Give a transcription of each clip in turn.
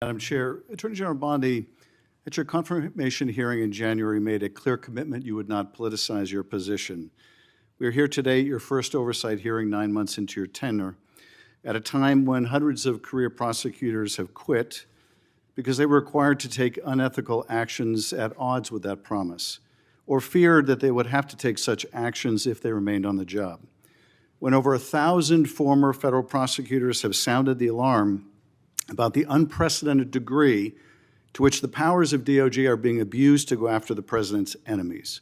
Madam Chair, Attorney General Bondi, at your confirmation hearing in January, made a clear commitment you would not politicize your position. We are here today at your first oversight hearing 9 months into your tenure, at a time when hundreds of career prosecutors have quit because they were required to take unethical actions at odds with that promise, or feared that they would have to take such actions if they remained on the job. When over 1,000 former federal prosecutors have sounded the alarm about the unprecedented degree to which the powers of DOJ are being abused to go after the president's enemies.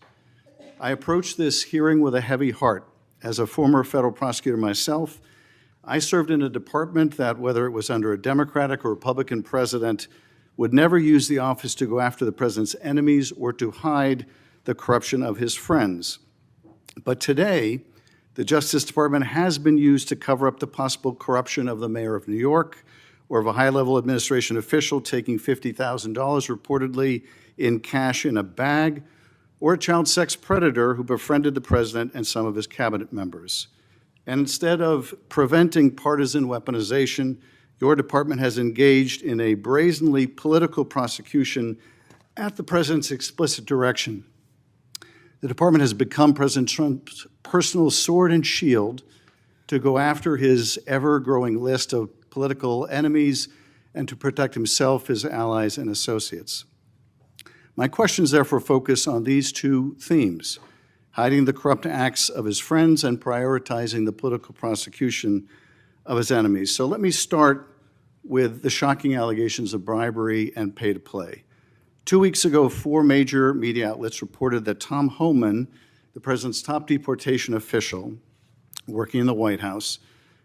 I approach this hearing with a heavy heart. As a former federal prosecutor myself, I served in a department that, whether it was under a Democratic or Republican president, would never use the office to go after the president's enemies or to hide the corruption of his friends. But today, the Justice Department has been used to cover up the possible corruption of the mayor of New York, or of a high-level administration official taking $50,000 reportedly in cash in a bag, or a child sex predator who befriended the president and some of his cabinet members. And instead of preventing partisan weaponization, your department has engaged in a brazenly political prosecution at the president's explicit direction. The department has become President Trump's personal sword and shield to go after his ever-growing list of political enemies and to protect himself, his allies, and associates. My questions therefore focus on these two themes: hiding the corrupt acts of his friends and prioritizing the political prosecution of his enemies. So let me start with the shocking allegations of bribery and pay to play. 2 weeks ago, 4 major media outlets reported that Tom Homan, the president's top deportation official working in the White House,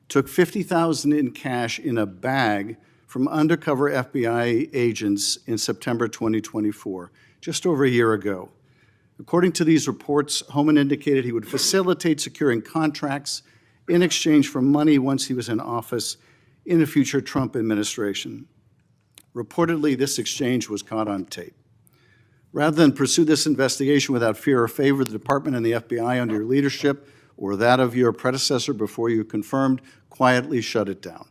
took $50,000 in cash in a bag from undercover FBI agents in September 2024, just over a year ago. According to these reports, Homan indicated he would facilitate securing contracts in exchange for money once he was in office in a future Trump administration. Reportedly, this exchange was caught on tape. Rather than pursue this investigation without fear or favor, the department and the FBI under your leadership or that of your predecessor before you confirmed, quietly shut it down.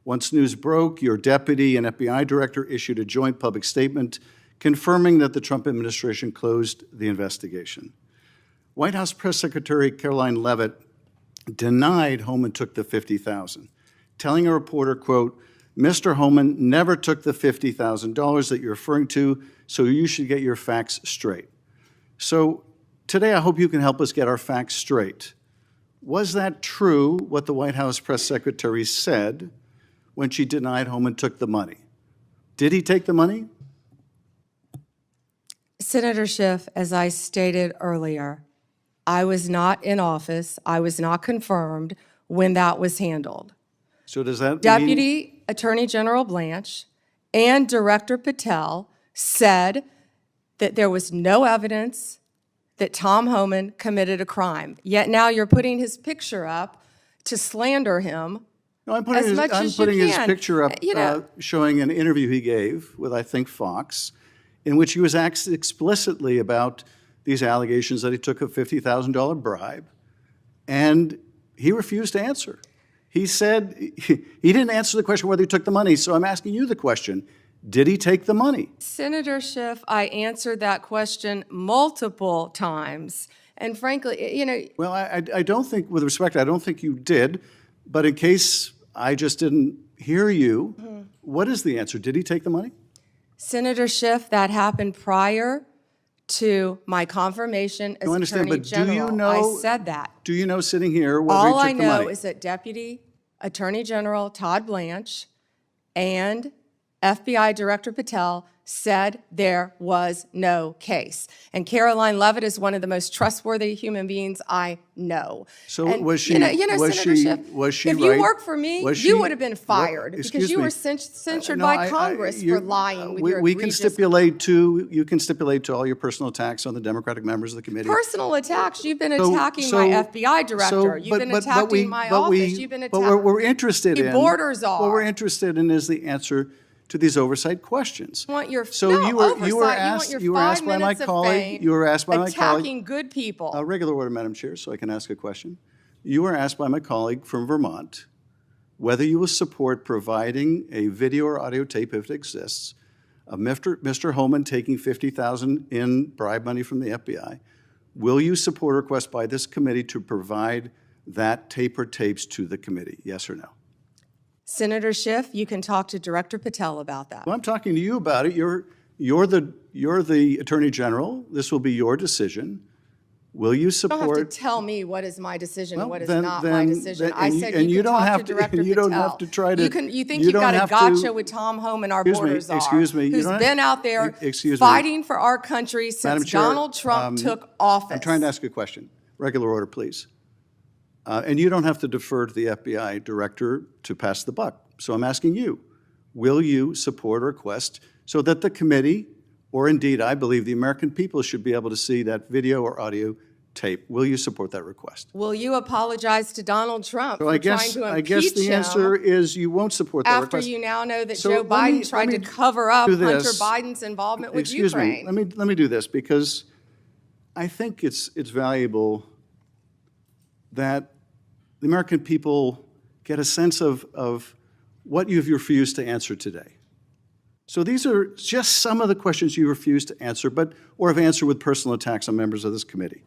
Once news broke, your deputy and FBI director issued a joint public statement confirming that the Trump administration closed the investigation. White House Press Secretary Caroline Leavitt denied Homan took the $50,000, telling a reporter, quote, "Mr. Homan never took the $50,000 that you're referring to, so you should get your facts straight." So today, I hope you can help us get our facts straight. Was that true, what the White House press secretary said when she denied Homan took the money? Did he take the money? Senator Schiff, as I stated earlier, I was not in office. I was not confirmed when that was handled. So does that Deputy Attorney General Blanche and Director Patel said that there was no evidence that Tom Homan committed a crime. Yet now you're putting his picture up to slander him. No, I'm putting his picture up showing an interview he gave with, I think, Fox, in which he was asked explicitly about these allegations that he took a $50,000 bribe, and he refused to answer. He said he didn't answer the question whether he took the money, so I'm asking you the question. Did he take the money? Senator Schiff, I answered that question multiple times. And frankly, Well, I don't think, with respect, I don't think you did. But in case I just didn't hear you, what is the answer? Did he take the money? Senator Schiff, that happened prior to my confirmation as Attorney General. I said that. Do you know, sitting here, whether he took the money? All I know is that Deputy Attorney General Todd Blanche and FBI Director Patel said there was no case. And Caroline Leavitt is one of the most trustworthy human beings I know. So and, was she? Senator Schiff, was she if right? you worked for me, you would have been fired because you were censured by Congress for lying with your We can stipulate to, you can stipulate to all your personal attacks on the Democratic members of the committee. Personal attacks? You've been attacking my FBI director. You've been attacking my office. You've been attacking. But what we're interested in, borders are. What we're interested in is the answer to these oversight questions. You want your you were asked by my colleague. You were asked by my colleague. Attacking good people. Regular order, Madam Chair, so I can ask a question. You were asked by my colleague from Vermont whether you will support providing a video or audio tape, if it exists, of Mr. Homan taking $50,000 in bribe money from the FBI. Will you support a request by this committee to provide that tape or tapes to the committee? Yes or no? Senator Schiff, you can talk to Director Patel about that. Well, I'm talking to you about it. You're the Attorney General. This will be your decision. Will you You support? don't have to tell me what is my decision and what is then- not my then- decision. then- I and said you- and you you can don't talk have to to- Director you don't Patel. have to try to- You think you you've don't got a have to- gotcha with Tom Homan, our Excuse me, border czar, excuse me, you who's don't- been out there excuse me. fighting for our country Madam since Chair, Donald Trump took office. I'm trying to ask a question. Regular order, please. And you don't have to defer to the FBI director to pass the buck. So I'm asking you, will you support a request so that the committee, or indeed I believe the American people, should be able to see that video or audio tape? Will you support that request? Will you apologize to Donald Trump So for I trying guess, to I impeach guess the him answer is you won't support that after request. you now know that So Joe let me- Biden tried let to me cover up do Hunter this. Biden's involvement with Excuse Ukraine? me. Let me do this because I think it's valuable that the American people get a sense of what you've refused to answer today. So these are just some of the questions you refused to answer, or have answered with personal attacks on members of this committee.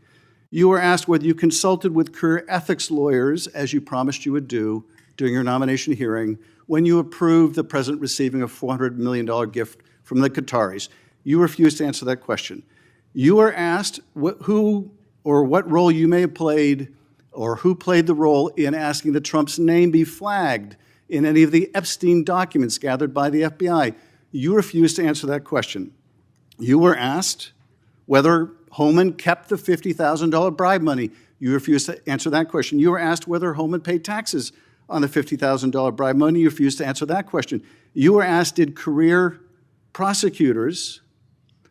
You were asked whether you consulted with career ethics lawyers, as you promised you would do during your nomination hearing, when you approved the president receiving a $400 million gift from the Qataris. You refused to answer that question. You were asked who or what role you may have played, or who played the role in asking that Trump's name be flagged in any of the Epstein documents gathered by the FBI. You refused to answer that question. You were asked whether Homan kept the $50,000 bribe money. You refused to answer that question. You were asked whether Homan paid taxes on the $50,000 bribe money. You refused to answer that question. You were asked, did career prosecutors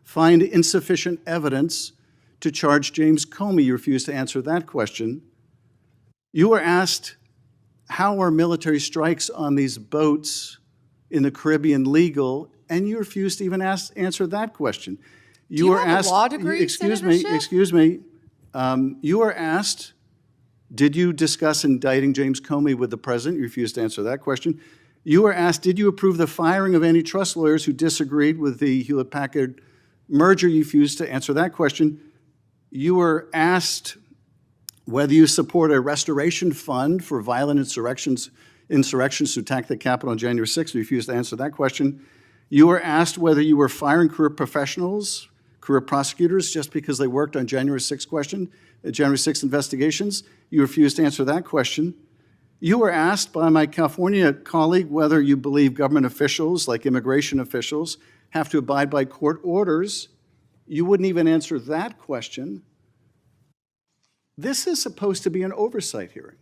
find insufficient evidence to charge James Comey? You refused to answer that question. You were asked, how are military strikes on these boats in the Caribbean legal? And you refused to even answer that question. You have a law degree, excuse Senator me, Schiff? excuse me. You were asked, did you discuss indicting James Comey with the president? You refused to answer that question. You were asked, did you approve the firing of antitrust lawyers who disagreed with the Hewlett-Packard merger? You refused to answer that question. You were asked whether you support a restoration fund for violent insurrections to attack the Capitol on January 6th. You refused to answer that question. You were asked whether you were firing career professionals, career prosecutors, just because they worked on January 6th investigations. You refused to answer that question. You were asked by my California colleague whether you believe government officials, like immigration officials, have to abide by court orders. You wouldn't even answer that question. This is supposed to be an oversight hearing.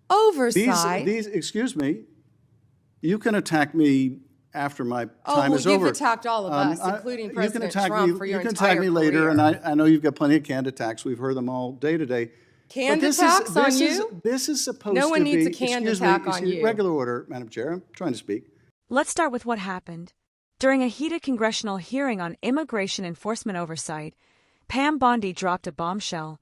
Oversight? Excuse me, you can attack me after my time is over. You've attacked all of us, including President Trump, for your entire career. You can attack me later, and I know you've got plenty of canned attacks. We've heard them all day today. Canned attacks on you? This is supposed to be... No one needs a canned attack on you. Regular order, Madam Chair. I'm trying to speak. Let's start with what happened. During a heated congressional hearing on immigration enforcement oversight, Pam Bondi dropped a bombshell,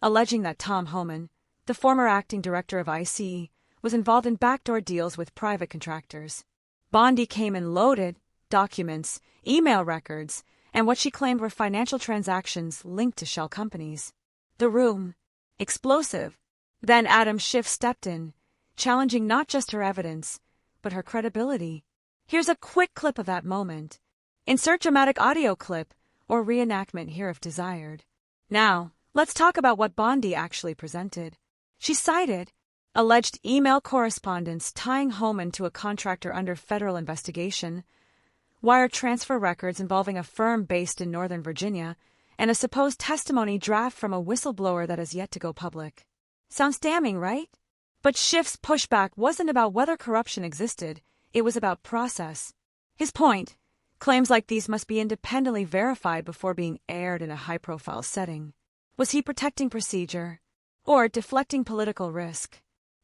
alleging that Tom Homan, the former acting director of ICE, was involved in backdoor deals with private contractors. Bondi came in loaded documents, email records, and what she claimed were financial transactions linked to shell companies. The room, explosive. Then Adam Schiff stepped in, challenging not just her evidence, but her credibility. Here's a quick clip of that moment. Insert dramatic audio clip or reenactment here if desired. Now, let's talk about what Bondi actually presented. She cited alleged email correspondence tying Homan to a contractor under federal investigation, wire transfer records involving a firm based in Northern Virginia, and a supposed testimony draft from a whistleblower that has yet to go public. Sounds damning, right? But Schiff's pushback wasn't about whether corruption existed, it was about process. His point, claims like these must be independently verified before being aired in a high-profile setting. Was he protecting procedure, or deflecting political risk?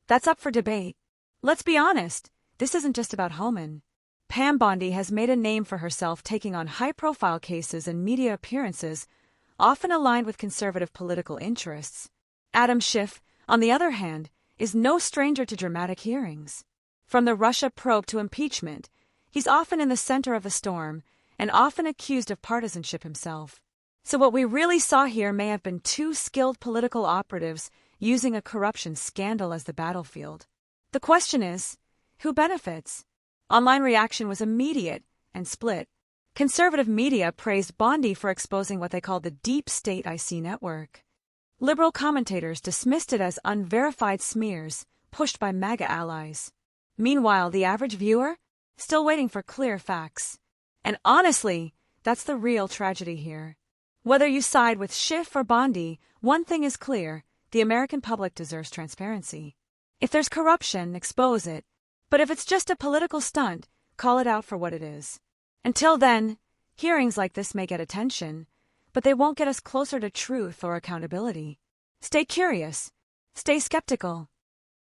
That's up for debate. Let's be honest, this isn't just about Homan. Pam Bondi has made a name for herself taking on high-profile cases and media appearances, often aligned with conservative political interests. Adam Schiff, on the other hand, is no stranger to dramatic hearings. From the Russia probe to impeachment, he's often in the center of the storm and often accused of partisanship himself. So what we really saw here may have been two skilled political operatives using a corruption scandal as the battlefield. The question is, who benefits? Online reaction was immediate and split. Conservative media praised Bondi for exposing what they called the deep state ICE network. Liberal commentators dismissed it as unverified smears pushed by MAGA allies. Meanwhile, the average viewer? Still waiting for clear facts. And honestly, that's the real tragedy here. Whether you side with Schiff or Bondi, one thing is clear: the American public deserves transparency. If there's corruption, expose it. But if it's just a political stunt, call it out for what it is. Until then, hearings like this may get attention, but they won't get us closer to truth or accountability. Stay curious, stay skeptical,